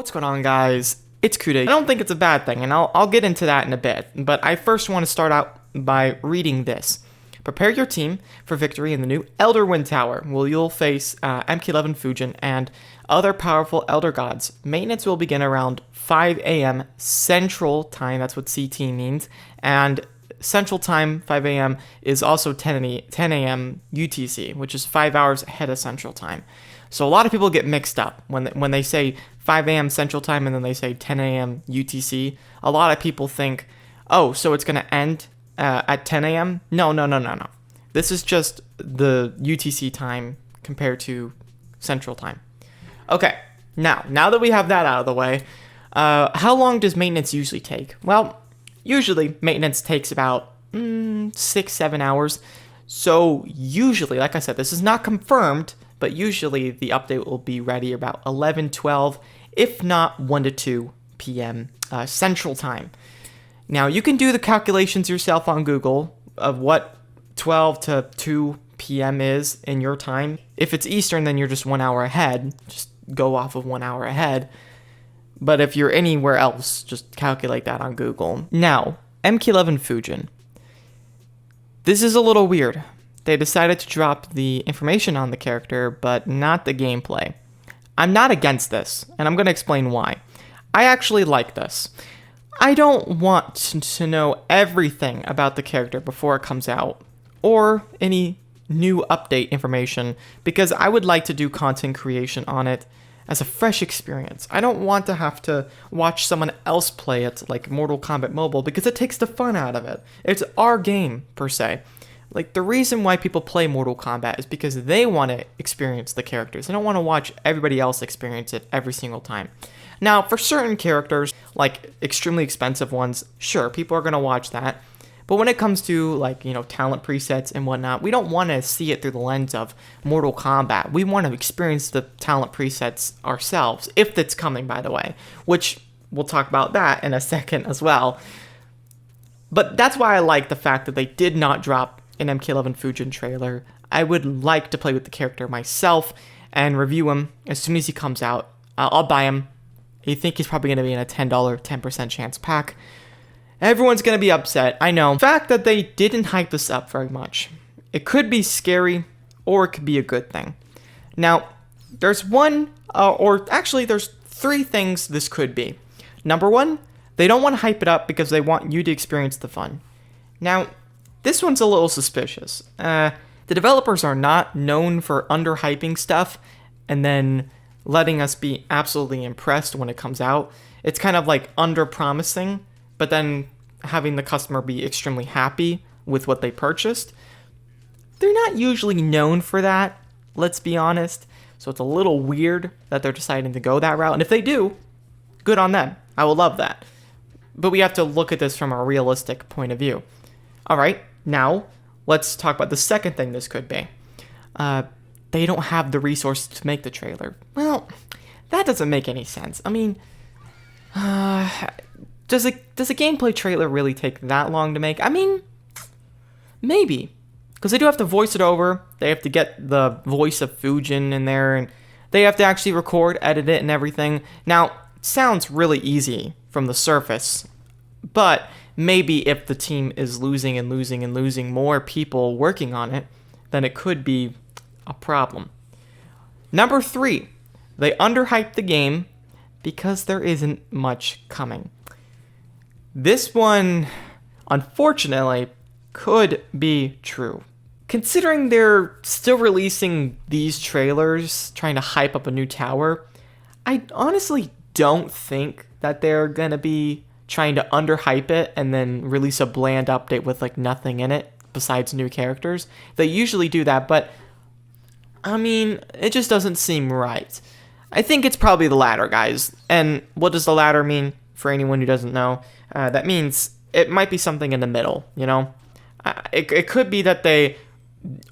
What's going on, guys? It's Kude. I don't think it's a bad thing, and I'll get into that in a bit, but I first want to start out by reading this. Prepare your team for victory in the new Elder Wind Tower, where you'll face MK11 Fujin and other powerful Elder Gods. Maintenance will begin around 5 a.m. Central Time, that's what CT means, and Central Time, 5 a.m., is also 10 a.m. UTC, which is 5 hours ahead of Central Time. So a lot of people get mixed up when they say 5 a.m. Central Time and then they say 10 a.m. UTC. A lot of people think, oh, so it's going to end at 10 a.m.? No. This is just the UTC time compared to Central Time. Okay, now that we have that out of the way, how long does maintenance usually take? Well, usually maintenance takes about 6-7 hours. So usually, like I said, this is not confirmed, but usually the update will be ready about 11-12, if not 1-2 p.m. Central Time. Now, you can do the calculations yourself on Google of what 12 to 2 p.m. is in your time. If it's Eastern, then you're just 1 hour ahead. Just go off of 1 hour ahead. But if you're anywhere else, just calculate that on Google. Now, MK11 Fujin. This is a little weird. They decided to drop the information on the character, but not the gameplay. I'm not against this, and I'm going to explain why. I actually like this. I don't want to know everything about the character before it comes out, or any new update information, because I would like to do content creation on it as a fresh experience. I don't want to have to watch someone else play it, like Mortal Kombat Mobile, because it takes the fun out of it. It's our game, per se. Like, the reason why people play Mortal Kombat is because they want to experience the characters. They don't want to watch everybody else experience it every single time. Now, for certain characters, like extremely expensive ones, sure, people are going to watch that. But when it comes to, like, talent presets and whatnot, we don't want to see it through the lens of Mortal Kombat. We want to experience the talent presets ourselves, if it's coming, by the way, which we'll talk about that in a second as well. But that's why I like the fact that they did not drop an MK11 Fujin trailer. I would like to play with the character myself and review him as soon as he comes out. I'll buy him. I think he's probably going to be in a $10, 10% chance pack. Everyone's going to be upset, I know. The fact that they didn't hype this up very much. It could be scary, or it could be a good thing. Now, there's there's three things this could be. Number one, they don't want to hype it up because they want you to experience the fun. Now, this one's a little suspicious. The developers are not known for underhyping stuff and then letting us be absolutely impressed when it comes out. It's kind of like under-promising, but then having the customer be extremely happy with what they purchased. They're not usually known for that, let's be honest. So it's a little weird that they're deciding to go that route. And if they do, good on them. I will love that. But we have to look at this from a realistic point of view. All right, now let's talk about the second thing this could be. They don't have the resources to make the trailer. Well, that doesn't make any sense. I mean, does a gameplay trailer really take that long to make? I mean, maybe. Because they do have to voice it over. They have to get the voice of Fujin in there. And they have to actually record, edit it, and everything. Now, it sounds really easy from the surface. But maybe if the team is losing more people working on it, then it could be a problem. Number 3, they underhyped the game because there isn't much coming. This one, unfortunately, could be true. Considering they're still releasing these trailers, trying to hype up a new tower, I honestly don't think that they're gonna be trying to underhype it and then release a bland update with like nothing in it besides new characters. They usually do that, but I mean, it just doesn't seem right. I think it's probably the latter, guys. And what does the latter mean for anyone who doesn't know? That means it might be something in the middle, It could be that they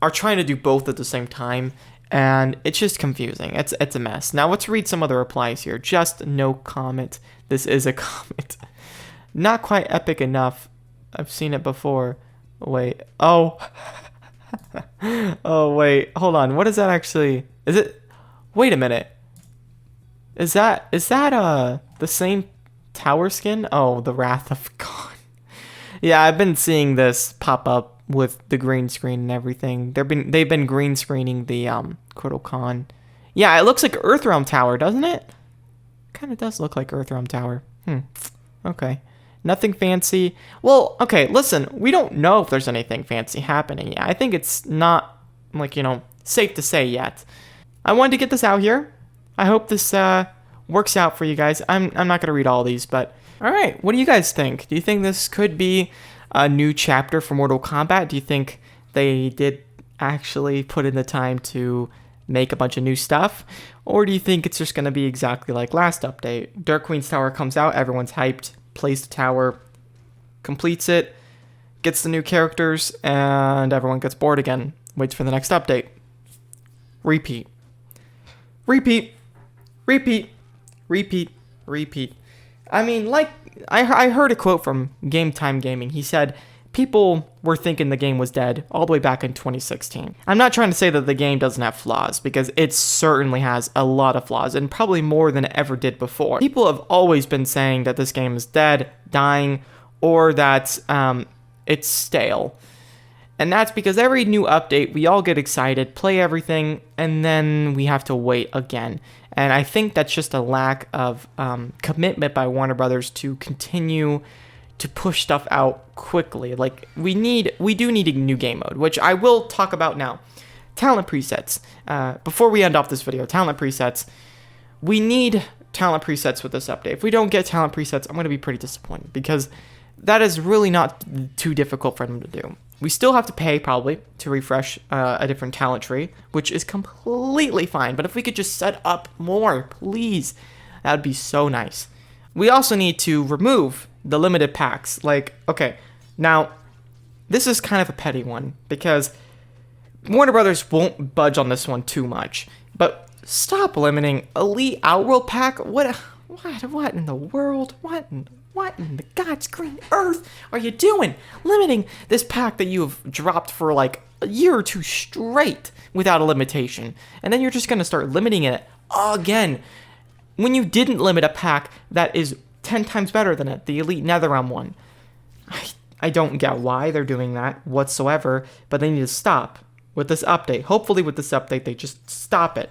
are trying to do both at the same time, and it's just confusing. It's a mess. Now let's read some other replies here. Just no comment. This is a comment. Not quite epic enough. I've seen it before. Wait. Oh. Oh, wait. Hold on. What is that actually? Is it? Wait a minute. Is that the same tower skin? Oh, the Wrath of God. Yeah, I've been seeing this pop up with the green screen and everything. They've been green screening the Kodokan. Yeah, it looks like Earthrealm Tower, doesn't it? Kind of does look like Earthrealm Tower. Okay. Nothing fancy. Well, okay, listen, we don't know if there's anything fancy happening yet. I think it's not, like, safe to say yet. I wanted to get this out here. I hope this works out for you guys. I'm not going to read all these, but all right, what do you guys think? Do you think this could be a new chapter for Mortal Kombat? Do you think they did actually put in the time to make a bunch of new stuff? Or do you think it's just going to be exactly like last update? Dark Queen's Tower comes out, everyone's hyped, plays the tower, completes it, gets the new characters, and everyone gets bored again. Waits for the next update. Repeat. Repeat. Repeat. Repeat. Repeat. I mean, like, I heard a quote from Game Time Gaming. He said, people were thinking the game was dead all the way back in 2016. I'm not trying to say that the game doesn't have flaws, because it certainly has a lot of flaws, and probably more than it ever did before. People have always been saying that this game is dead, dying, or that it's stale. And that's because every new update, we all get excited, play everything, and then we have to wait again. And I think that's just a lack of commitment by Warner Brothers to continue to push stuff out quickly. Like, we do need a new game mode, which I will talk about now. Talent presets. Before we end off this video, talent presets. We need talent presets with this update. If we don't get talent presets, I'm going to be pretty disappointed, because that is really not too difficult for them to do. We still have to pay, probably, to refresh a different talent tree, which is completely fine. But if we could just set up more, please, that would be so nice. We also need to remove the limited packs. Like, okay, now, this is kind of a petty one, because Warner Brothers won't budge on this one too much. But stop limiting Elite Outworld pack. What in the world? What in the God's green earth are you doing? Limiting this pack that you have dropped for like a year or two straight without a limitation. And then you're just going to start limiting it again. When you didn't limit a pack that is 10 times better than it, the Elite Netherrealm one. I don't get why they're doing that whatsoever, but they need to stop with this update. Hopefully with this update, they just stop it.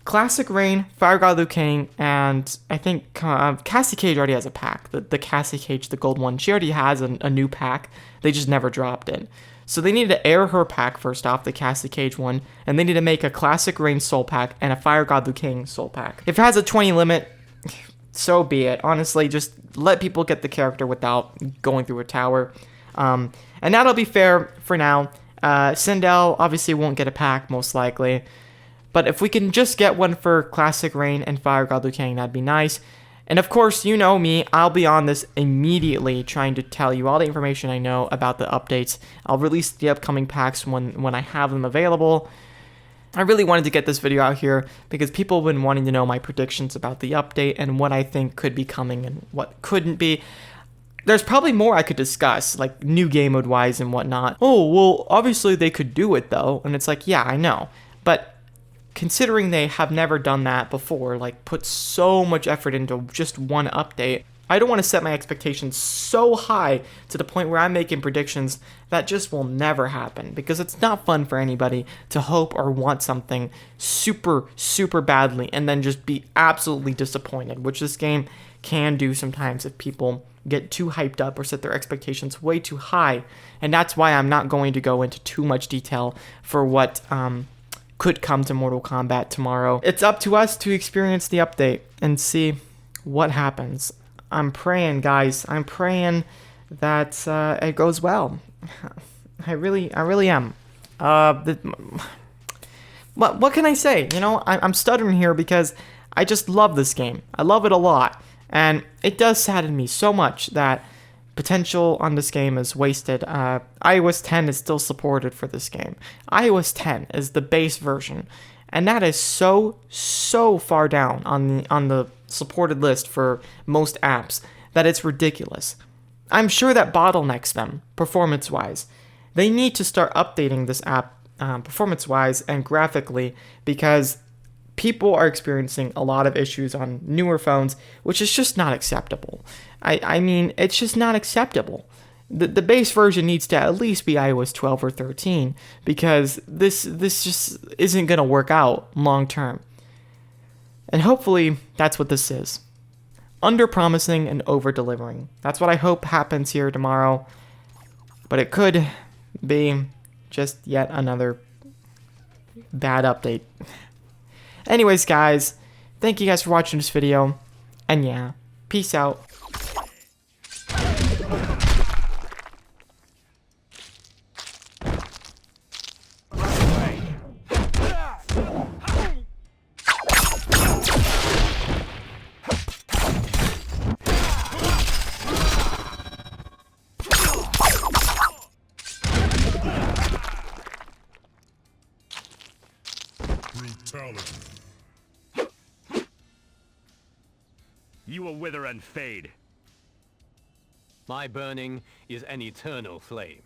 Classic Rain, FireGod Liu Kang, and I think Cassie Cage already has a pack. The Cassie Cage, the gold one, she already has a new pack. They just never dropped it. So they need to air her pack first off, the Cassie Cage one, and they need to make a Classic Rain soul pack and a FireGod Liu Kang soul pack. If it has a 20 limit, so be it. Honestly, just let people get the character without going through a tower. And that'll be fair for now. Sindel obviously won't get a pack, most likely. But if we can just get one for Classic Rain and FireGod Liu Kang, that'd be nice. And of course, you know me, I'll be on this immediately trying to tell you all the information I know about the updates. I'll release the upcoming packs when I have them available. I really wanted to get this video out here because people have been wanting to know my predictions about the update and what I think could be coming and what couldn't be. There's probably more I could discuss, like new game mode wise and whatnot. Oh, well, obviously they could do it though. And it's like, yeah, I know. But considering they have never done that before, like put so much effort into just one update, I don't want to set my expectations so high to the point where I'm making predictions that just will never happen, because it's not fun for anybody to hope or want something super, super badly and then just be absolutely disappointed, which this game can do sometimes if people get too hyped up or set their expectations way too high. And that's why I'm not going to go into too much detail for what could come to Mortal Kombat tomorrow. It's up to us to experience the update and see what happens. I'm praying, guys. I'm praying that it goes well. I really am. What can I say? You know, I'm stuttering here because I just love this game. I love it a lot. And it does sadden me so much that potential on this game is wasted. iOS 10 is still supported for this game. iOS 10 is the base version, and that is so far down on the supported list for most apps that it's ridiculous. I'm sure that bottlenecks them performance-wise. They need to start updating this app performance-wise and graphically, because people are experiencing a lot of issues on newer phones, which is just not acceptable. I mean, it's just not acceptable. The base version needs to at least be iOS 12 or 13 because this just isn't going to work out long term. And hopefully that's what this is. Under-promising and over-delivering. That's what I hope happens here tomorrow. But it could be just yet another bad update. Anyways, guys, thank you guys for watching this video. And yeah, peace out. Brutality. You will wither and fade. My burning is an eternal flame.